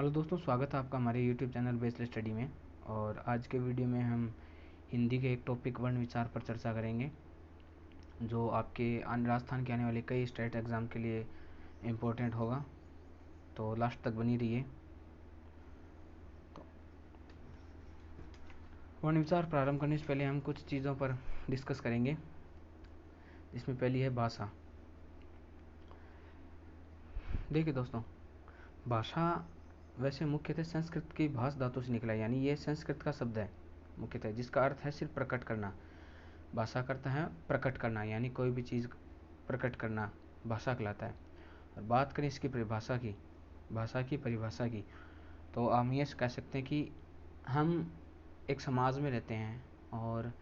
Hello दोस्तों, स्वागत है आपका हमारे यूट्यूब चैनल बेस्ड स्टडी में। और आज के वीडियो में हम हिंदी के एक टॉपिक वर्ण विचार पर चर्चा करेंगे, जो आपके राजस्थान के आने वाले कई स्टेट एग्ज़ाम के लिए इम्पोर्टेंट होगा। तो लास्ट तक बनी रहिए। तो वर्ण विचार प्रारंभ करने से पहले हम कुछ चीज़ों पर डिस्कस करेंगे, जिसमें पहली है भाषा। देखिए दोस्तों, भाषा वैसे मुख्यतः संस्कृत की भाष धातु से निकला है, यानी ये संस्कृत का शब्द है मुख्यतः, जिसका अर्थ है सिर्फ प्रकट करना। भाषा करता है प्रकट करना, यानी कोई भी चीज़ प्रकट करना भाषा कहलाता है। और बात करें इसकी परिभाषा की, भाषा की परिभाषा की, तो हम ये कह सकते हैं कि हम एक समाज में रहते हैं और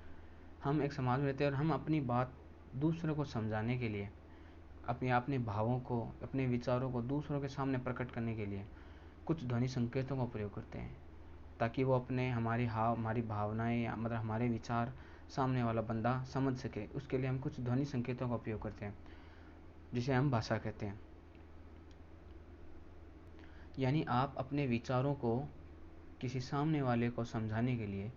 हम अपनी बात दूसरों को समझाने के लिए, अपने भावों को, अपने विचारों को दूसरों के सामने प्रकट करने के लिए कुछ ध्वनि संकेतों का प्रयोग करते हैं, ताकि वो हमारी भावनाएं या मतलब हमारे विचार सामने वाला बंदा समझ सके। उसके लिए हम कुछ ध्वनि संकेतों का उपयोग करते हैं, जिसे हम भाषा कहते हैं। यानी आप अपने विचारों को किसी सामने वाले को समझाने के लिए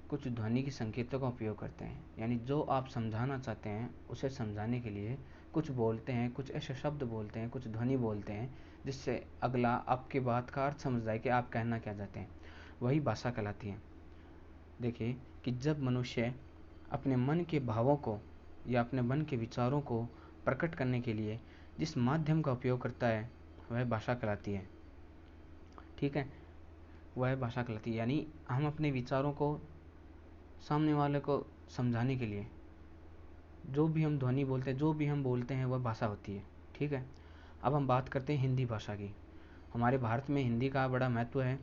कुछ ध्वनि के संकेतों का उपयोग करते हैं। यानी जो आप समझाना चाहते हैं उसे समझाने के लिए कुछ बोलते हैं, कुछ ऐसे शब्द बोलते हैं, कुछ ध्वनि बोलते हैं, जिससे अगला आपकी बात का अर्थ समझ जाए कि आप कहना क्या चाहते हैं। वही भाषा कहलाती है। देखिए कि जब मनुष्य अपने मन के भावों को या अपने मन के विचारों को प्रकट करने के लिए जिस माध्यम का उपयोग करता है, वह भाषा कहलाती है। ठीक है, वह भाषा कहलाती है। यानी हम अपने विचारों को सामने वाले को समझाने के लिए जो भी हम ध्वनि बोलते हैं, जो भी हम बोलते हैं, वह भाषा होती है। ठीक है, अब हम बात करते हैं हिंदी भाषा की। हमारे भारत में हिंदी का बड़ा महत्व है।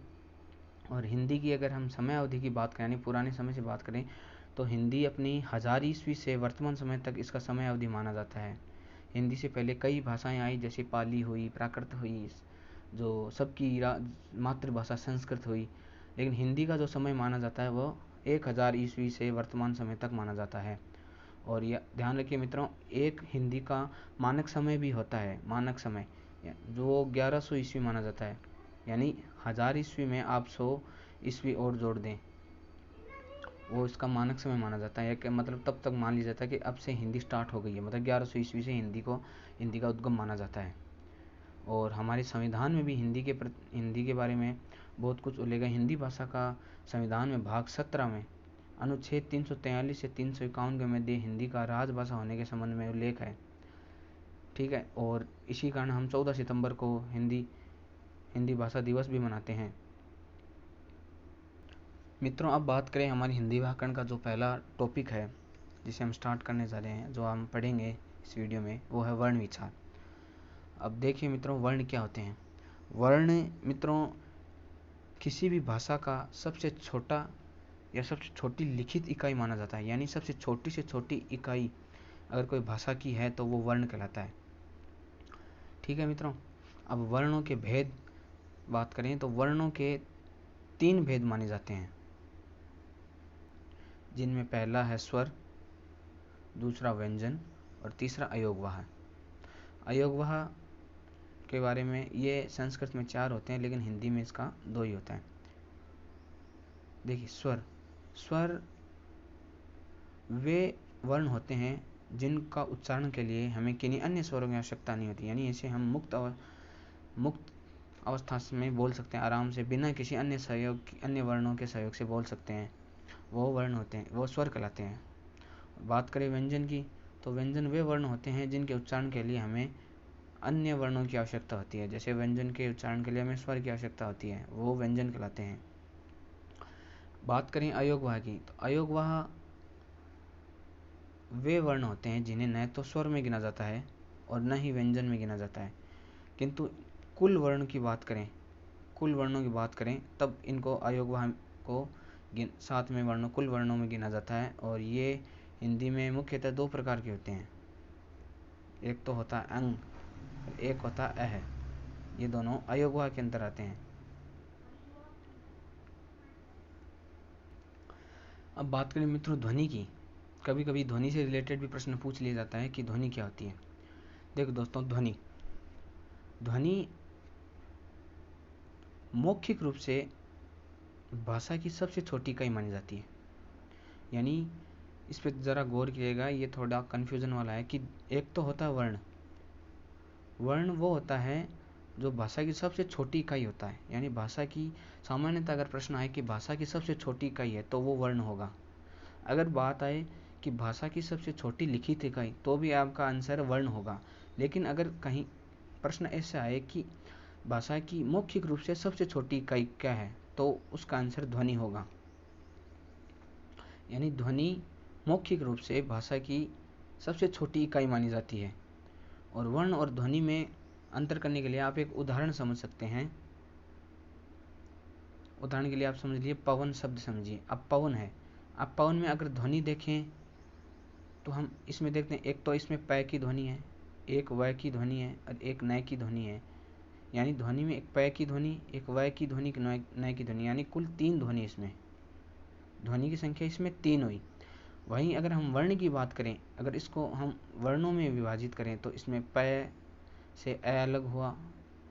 और हिंदी की अगर हम समय अवधि की बात करें, यानी पुराने समय से बात करें, तो हिंदी अपनी 1000 ईस्वी से वर्तमान समय तक इसका समय अवधि माना जाता है। हिंदी से पहले कई भाषाएं आई, जैसे पाली हुई, प्राकृत हुई, जो सबकी मातृभाषा संस्कृत हुई। लेकिन हिंदी का जो समय माना जाता है वह 1000 ईस्वी से वर्तमान समय तक माना जाता है। और यह ध्यान रखिए मित्रों, एक हिंदी का मानक समय भी होता है, मानक समय जो 1100 ईस्वी माना जाता है। यानी 1000 ईस्वी में आप 100 ईस्वी और जोड़ दें, वो इसका मानक समय माना जाता है। कि मतलब तब तक मान लिया जाता है कि अब से हिंदी स्टार्ट हो गई है, मतलब 1100 ईस्वी से हिंदी का उद्गम माना जाता है। और हमारे संविधान में भी हिंदी के बारे में बहुत कुछ उल्लेख है। हिंदी भाषा का संविधान में भाग 17 में अनुच्छेद 343 से 351 के मध्य हिंदी का राजभाषा होने के संबंध में उल्लेख है। ठीक है, और इसी कारण हम 14 सितंबर को हिंदी भाषा दिवस भी मनाते हैं। मित्रों, अब बात करें हमारी हिंदी व्याकरण का जो पहला टॉपिक है, जिसे हम स्टार्ट करने जा रहे हैं, जो हम पढ़ेंगे इस वीडियो में, वो है वर्ण विचार। अब देखिए मित्रों, वर्ण क्या होते हैं। वर्ण मित्रों किसी भी भाषा का सबसे छोटा या सबसे छोटी लिखित इकाई माना जाता है। यानी सबसे छोटी से छोटी इकाई अगर कोई भाषा की है तो वो वर्ण कहलाता है। ठीक है मित्रों, अब वर्णों के भेद बात करें तो वर्णों के 3 भेद माने जाते हैं, जिनमें पहला है स्वर, दूसरा व्यंजन और तीसरा अयोगवाह। अयोगवाह के बारे में ये संस्कृत में 4 होते हैं, लेकिन हिंदी में इसका 2 ही होता है। देखिए स्वर वे वर्ण होते हैं जिनका उच्चारण के लिए हमें किन्हीं अन्य स्वरों की आवश्यकता नहीं होती। यानी इसे हम मुक्त अवस्था में बोल सकते हैं, आराम से, बिना किसी अन्य वर्णों के सहयोग से बोल सकते हैं। वो वर्ण होते हैं, वो स्वर कहलाते हैं। बात करें व्यंजन की, तो व्यंजन वे वर्ण होते हैं जिनके उच्चारण के लिए हमें अन्य वर्णों की आवश्यकता होती है। जैसे व्यंजन के उच्चारण के लिए हमें स्वर की आवश्यकता होती है, वो व्यंजन कहलाते हैं। बात करें अयोगवाह की, तो अयोगवाह वे वर्ण होते हैं जिन्हें न तो स्वर में गिना जाता है और न ही व्यंजन में गिना जाता है, किंतु कुल वर्णों की बात करें तब इनको अयोगवाह को 7 में वर्णों, कुल वर्णों में गिना जाता है। और ये हिंदी में मुख्यतः 2 प्रकार के होते हैं, एक तो होता है अंग, एक होता है अह। ये दोनों अयोगवाह के अंदर आते हैं। अब बात करें मित्रों ध्वनि की। कभी कभी ध्वनि से रिलेटेड भी प्रश्न पूछ लिया जाता है कि ध्वनि क्या होती है। देखो दोस्तों, ध्वनि मौखिक रूप से भाषा की सबसे छोटी इकाई मानी जाती है। यानी इस पर ज़रा गौर कीजिएगा, ये थोड़ा कन्फ्यूज़न वाला है कि एक तो होता है वर्ण। वर्ण वो होता है जो भाषा की सबसे छोटी इकाई होता है। यानी भाषा की सामान्यतः अगर प्रश्न आए कि भाषा की सबसे छोटी इकाई है तो वो वर्ण होगा। अगर बात आए कि भाषा की सबसे छोटी लिखित इकाई, तो भी आपका आंसर वर्ण होगा। लेकिन अगर कहीं प्रश्न ऐसा आए कि भाषा की मौखिक रूप से सबसे छोटी इकाई क्या है, तो उसका आंसर ध्वनि होगा। यानी ध्वनि मौखिक रूप से भाषा की सबसे छोटी इकाई मानी जाती है। और वर्ण और ध्वनि में अंतर करने के लिए आप एक उदाहरण समझ सकते हैं। उदाहरण के लिए आप समझ लीजिए, पवन शब्द समझिए। अब पवन है, अब पवन में अगर ध्वनि देखें तो हम इसमें देखते हैं, एक तो इसमें पै की ध्वनि है, एक वै की ध्वनि है और एक नय की ध्वनि है। यानी ध्वनि में एक पै की ध्वनि, एक वै की ध्वनि, एक नय की ध्वनि, यानी कुल 3 ध्वनि इसमें। ध्वनि की संख्या इसमें 3 हुई। वहीं अगर हम वर्ण की बात करें, अगर इसको हम वर्णों में विभाजित करें तो इसमें पै से ए अलग हुआ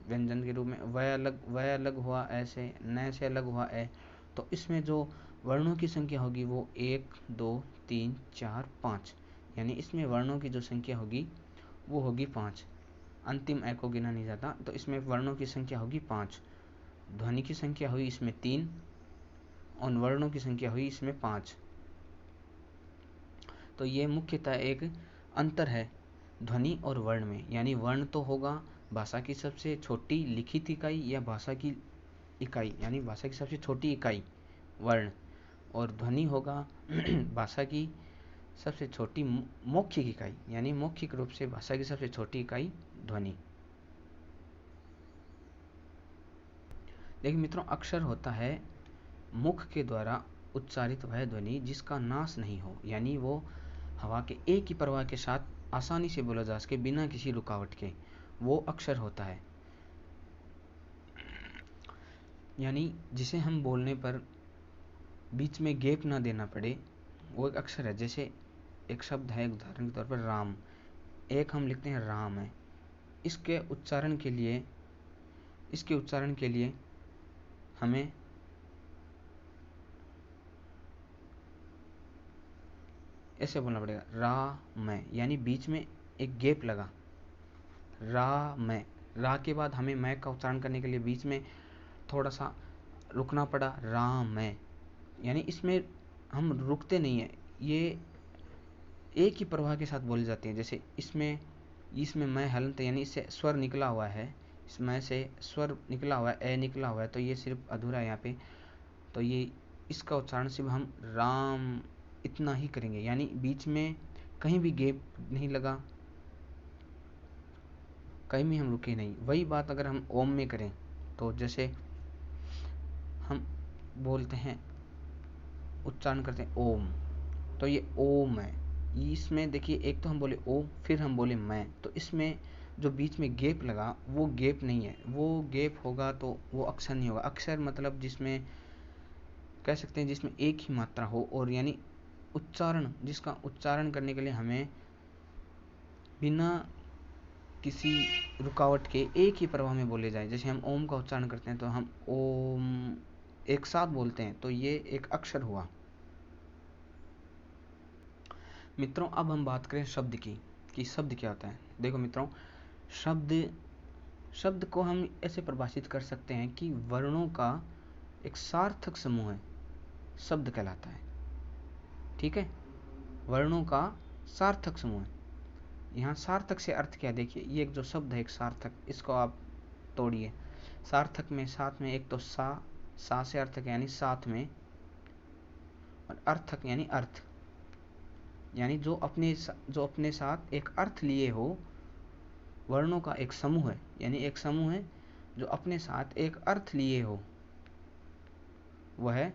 व्यंजन के रूप में, वै अलग हुआ ए से, नय से अलग हुआ ए। तो इसमें जो वर्णों की संख्या होगी वो 1 2 3 4 5। यानी इसमें वर्णों की जो संख्या होगी वो होगी 5। अंतिम ए को गिना नहीं जाता, तो इसमें वर्णों की संख्या होगी 5। ध्वनि की संख्या हुई इसमें 3 और वर्णों की संख्या हुई इसमें 5। तो ये मुख्यतः एक अंतर है ध्वनि और वर्ण में। यानी वर्ण तो होगा भाषा की सबसे छोटी लिखित इकाई या भाषा की इकाई, यानी भाषा की सबसे छोटी इकाई वर्ण, और ध्वनि होगा भाषा की सबसे छोटी मौखिक इकाई, यानी मौखिक रूप से भाषा की सबसे छोटी इकाई ध्वनि। लेकिन मित्रों, अक्षर होता है मुख के द्वारा उच्चारित वह ध्वनि जिसका नाश नहीं हो, यानी वो हवा के एक ही प्रवाह के साथ आसानी से बोला जा सके बिना किसी रुकावट के, वो अक्षर होता है। यानी जिसे हम बोलने पर बीच में गैप ना देना पड़े, वो एक अक्षर है। जैसे एक शब्द है, उदाहरण के तौर पर राम, एक हम लिखते हैं राम है। इसके उच्चारण के लिए हमें ऐसे बोलना पड़ेगा राम, यानी बीच में एक गैप लगा, राम। रा के बाद हमें मैं का उच्चारण करने के लिए बीच में थोड़ा सा रुकना पड़ा, राम। यानी इसमें हम रुकते नहीं है, ये एक ही प्रवाह के साथ बोले जाते हैं। जैसे इसमें मैं हलंत, यानी इससे स्वर निकला हुआ है, इस मैं से स्वर निकला हुआ है, ए निकला हुआ है, तो ये सिर्फ अधूरा है यहाँ पे। तो ये इसका उच्चारण सिर्फ हम राम इतना ही करेंगे, यानी बीच में कहीं भी गैप नहीं लगा, कहीं भी हम रुके नहीं। वही बात अगर हम ओम में करें, तो जैसे हम बोलते हैं, उच्चारण करते हैं ओम, तो ये ओम है। इसमें देखिए, एक तो हम बोले ओ, फिर हम बोले मैं, तो इसमें जो बीच में गैप लगा वो गैप नहीं है। वो गैप होगा तो वो अक्षर नहीं होगा। अक्षर मतलब जिसमें कह सकते हैं जिसमें एक ही मात्रा हो, और यानी उच्चारण, जिसका उच्चारण करने के लिए हमें बिना किसी रुकावट के एक ही प्रवाह में बोले जाए। जैसे हम ओम का उच्चारण करते हैं तो हम ओम एक साथ बोलते हैं, तो ये एक अक्षर हुआ। मित्रों, अब हम बात करें शब्द की, कि शब्द क्या होता है। देखो मित्रों, शब्द को हम ऐसे परिभाषित कर सकते हैं कि वर्णों का एक सार्थक समूह है, शब्द कहलाता है। ठीक है, वर्णों का सार्थक समूह है। यहाँ सार्थक से अर्थ क्या, देखिए ये एक जो शब्द है एक सार्थक, इसको आप तोड़िए। सार्थक में साथ में एक तो सा से अर्थक यानी साथ में, और अर्थक यानी अर्थ, यानी जो अपने साथ एक अर्थ लिए हो। वर्णों का एक समूह है, यानी एक समूह है जो अपने साथ एक अर्थ लिए हो, वह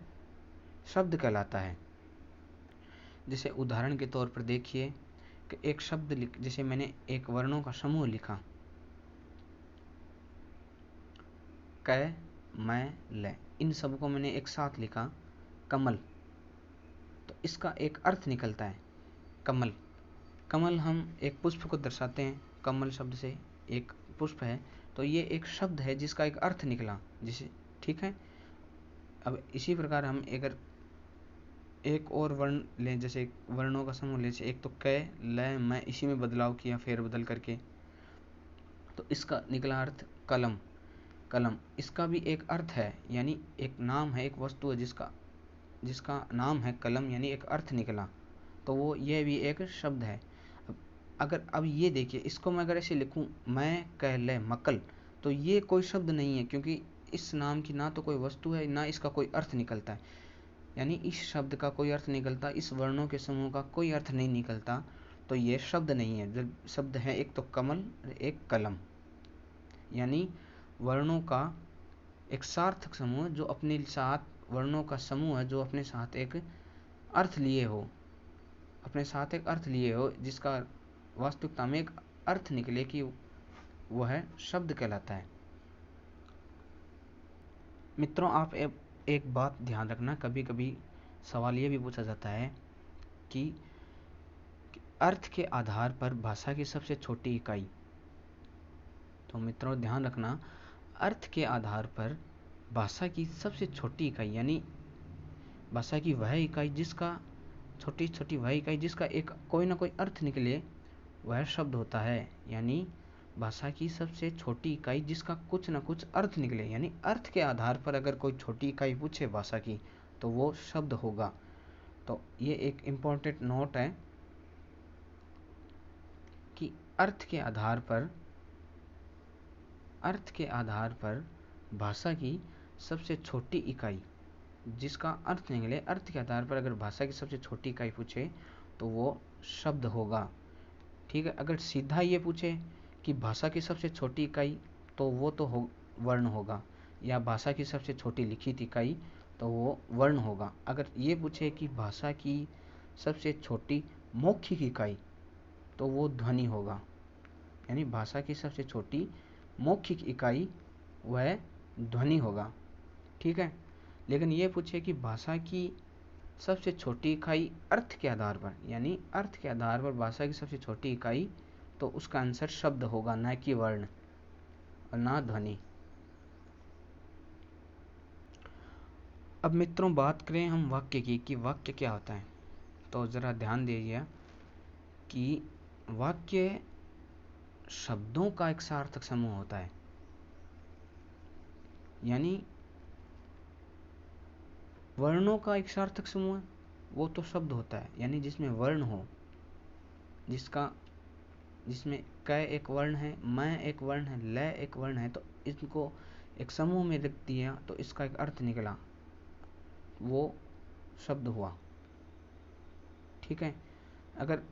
शब्द कहलाता है। जैसे उदाहरण के तौर पर देखिए कि एक शब्द जैसे मैंने एक वर्णों का समूह लिखा, क मैं ल, इन सब को मैंने एक साथ लिखा कमल, तो इसका एक अर्थ निकलता है कमल। कमल हम एक पुष्प को दर्शाते हैं, कमल शब्द से एक पुष्प है, तो ये एक शब्द है जिसका एक अर्थ निकला। जैसे ठीक है। अब इसी प्रकार हम अगर एक और वर्ण लें, जैसे वर्णों का समूह ले, एक तो क, ल, मैं, इसी में बदलाव किया फेरबदल करके, तो इसका निकला अर्थ कलम। कलम, इसका भी एक अर्थ है, यानी एक नाम है, एक वस्तु है जिसका जिसका नाम है कलम, यानी एक अर्थ निकला, तो वो ये भी एक शब्द है। अब ये देखिए, इसको मैं अगर ऐसे लिखूं, मैं कह ले मकल, तो ये कोई शब्द नहीं है, क्योंकि इस नाम की ना तो कोई वस्तु है, ना इसका कोई अर्थ निकलता है, यानी इस शब्द का कोई अर्थ निकलता, इस वर्णों के समूह का कोई अर्थ नहीं निकलता, तो ये शब्द नहीं है। जब शब्द है एक तो कमल, एक कलम, यानी वर्णों का एक सार्थक समूह जो अपने साथ, वर्णों का समूह है जो अपने साथ एक अर्थ लिए हो, अपने साथ एक अर्थ लिए हो, जिसका वास्तविकता में एक अर्थ निकले कि वह शब्द कहलाता है। मित्रों, आप एक बात ध्यान रखना, कभी कभी सवाल ये भी पूछा जाता है कि अर्थ के आधार पर भाषा की सबसे छोटी इकाई। तो मित्रों ध्यान रखना, अर्थ के आधार पर भाषा की सबसे छोटी इकाई, यानी भाषा की वह इकाई जिसका छोटी छोटी वह इकाई जिसका एक कोई ना कोई अर्थ निकले, वह शब्द होता है। यानी भाषा की सबसे छोटी इकाई जिसका कुछ ना कुछ अर्थ निकले, यानी अर्थ के आधार पर अगर कोई छोटी इकाई पूछे भाषा की, तो वो शब्द होगा। तो ये एक इम्पोर्टेंट नोट है कि अर्थ के आधार पर भाषा की सबसे छोटी इकाई जिसका अर्थ निकले, अर्थ के आधार पर अगर भाषा की सबसे छोटी इकाई पूछे तो वो शब्द होगा। ठीक है। अगर सीधा ये पूछे कि भाषा की सबसे छोटी इकाई, तो वो तो वर्ण होगा, या भाषा की सबसे छोटी लिखित इकाई, तो वो वर्ण होगा। अगर ये पूछे कि भाषा की सबसे छोटी मौखिक इकाई, तो वो ध्वनि होगा, यानी भाषा की सबसे छोटी मौखिक इकाई वह ध्वनि होगा। ठीक है। लेकिन ये पूछे कि भाषा की सबसे छोटी इकाई अर्थ के आधार पर, यानी अर्थ के आधार पर भाषा की सबसे छोटी इकाई, तो उसका आंसर शब्द होगा, ना कि वर्ण और ना ध्वनि। अब मित्रों बात करें हम वाक्य की कि वाक्य क्या होता है, तो जरा ध्यान दीजिए कि वाक्य शब्दों का एक सार्थक समूह होता है, यानी वर्णों का एक सार्थक समूह, वो तो शब्द होता है, यानी जिसमें वर्ण हो, जिसमें क एक वर्ण है, मैं एक वर्ण है, ल एक वर्ण है, तो इनको एक समूह में रख दिया तो इसका एक अर्थ निकला, वो शब्द हुआ। ठीक है। अगर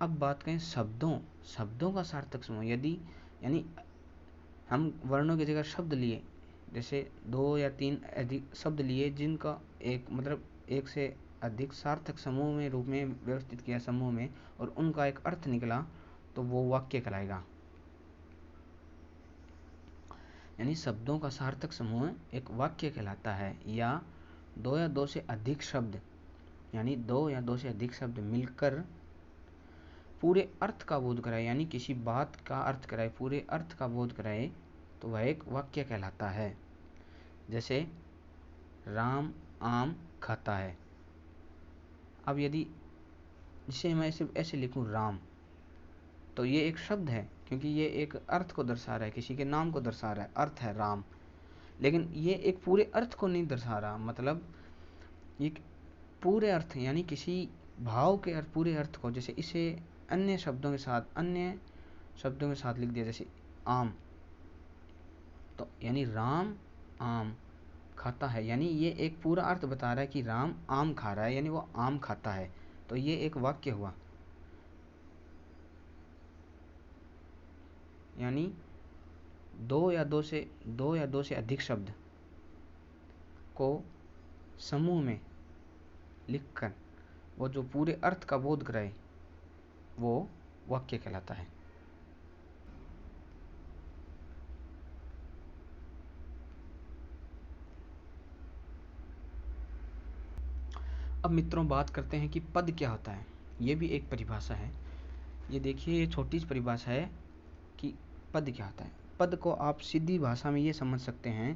अब बात करें शब्दों का सार्थक समूह, यदि यानी हम वर्णों की जगह शब्द लिए, जैसे 2 या 3 अधिक शब्द लिए जिनका एक से अधिक सार्थक समूह में रूप में व्यवस्थित किया समूह में, और उनका एक अर्थ निकला, तो वो वाक्य कहलाएगा। यानी शब्दों का सार्थक समूह एक वाक्य कहलाता है, या 2 या 2 से अधिक शब्द, यानी 2 या 2 से अधिक शब्द मिलकर पूरे अर्थ का बोध कराए, यानी किसी बात का अर्थ कराए, पूरे अर्थ का बोध कराए, तो वह एक वाक्य कहलाता है। जैसे राम आम खाता है। अब यदि जिसे मैं ऐसे लिखूं राम, तो ये एक शब्द है, क्योंकि ये एक अर्थ को दर्शा रहा है, किसी के नाम को दर्शा रहा है, अर्थ है राम। लेकिन ये एक पूरे अर्थ को नहीं दर्शा रहा, मतलब ये पूरे अर्थ यानी किसी भाव के अर्थ, पूरे अर्थ को, जैसे इसे अन्य शब्दों के साथ लिख दिया, जैसे आम, तो यानी राम आम खाता है, यानी ये एक पूरा अर्थ बता रहा है कि राम आम खा रहा है, यानी वो आम खाता है, तो ये एक वाक्य हुआ। यानी 2 या 2 से अधिक शब्द को समूह में लिखकर वो जो पूरे अर्थ का बोध कराए, वो वाक्य कहलाता है। अब मित्रों बात करते हैं कि पद क्या होता है। ये भी एक परिभाषा है। ये देखिए, ये छोटी सी परिभाषा है कि पद क्या होता है। पद को आप सीधी भाषा में ये समझ सकते हैं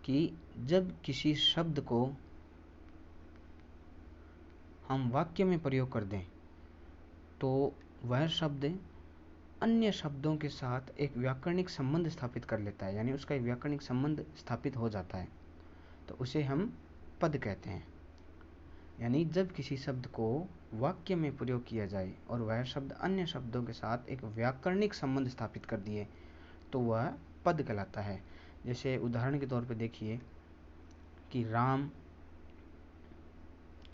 कि जब किसी शब्द को हम वाक्य में प्रयोग कर दें तो वह शब्द अन्य शब्दों के साथ एक व्याकरणिक संबंध स्थापित कर लेता है, यानी उसका एक व्याकरणिक संबंध स्थापित हो जाता है, तो उसे हम पद कहते हैं। यानी जब किसी शब्द को वाक्य में प्रयोग किया जाए और वह शब्द अन्य शब्दों के साथ एक व्याकरणिक संबंध स्थापित कर दिए तो वह पद कहलाता है। जैसे उदाहरण के तौर पे देखिए कि राम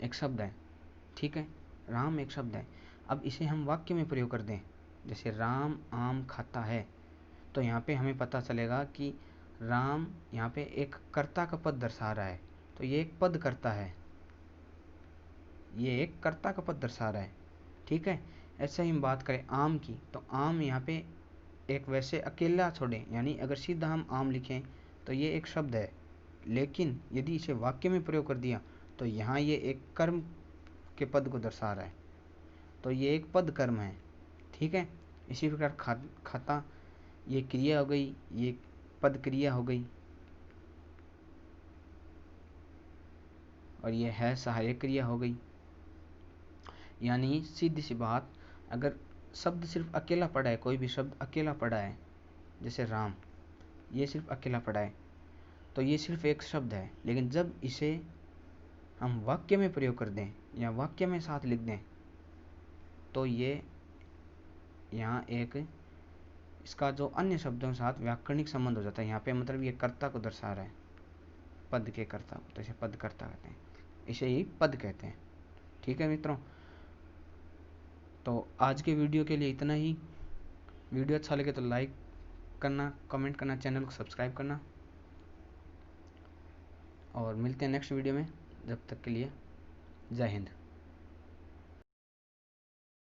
एक शब्द है, ठीक है, राम एक शब्द है। अब इसे हम वाक्य में प्रयोग कर दें, जैसे राम आम खाता है, तो यहाँ पे हमें पता चलेगा कि राम यहाँ पे एक कर्ता का पद दर्शा रहा है, तो ये एक पद करता है, ये एक कर्ता का पद दर्शा रहा है, ठीक है। ऐसे ही हम बात करें आम की, तो आम यहाँ पे एक वैसे अकेला छोड़ें, यानी अगर सीधा हम आम लिखें तो ये एक शब्द है, लेकिन यदि इसे वाक्य में प्रयोग कर दिया तो यहाँ ये एक कर्म के पद को दर्शा रहा है, तो ये एक पद कर्म है, ठीक है। इसी प्रकार खाता ये क्रिया हो गई, ये पद क्रिया हो गई, और ये है सहायक क्रिया हो गई। यानी सीधी सी बात, अगर शब्द सिर्फ अकेला पड़ा है, कोई भी शब्द अकेला पड़ा है, जैसे राम, ये सिर्फ अकेला पड़ा है, तो ये सिर्फ एक शब्द है, लेकिन जब इसे हम वाक्य में प्रयोग कर दें या वाक्य में साथ लिख दें तो ये यहाँ एक इसका जो अन्य शब्दों के साथ व्याकरणिक संबंध हो जाता है। यहाँ पे मतलब ये कर्ता को दर्शा रहा है, पद के कर्ता को, तो इसे पद कर्ता कहते हैं, इसे ही पद कहते हैं, ठीक है मित्रों। तो आज के वीडियो के लिए इतना ही। वीडियो अच्छा लगे तो लाइक करना, कमेंट करना, चैनल को सब्सक्राइब करना, और मिलते हैं नेक्स्ट वीडियो में। जब तक के लिए जय हिंद।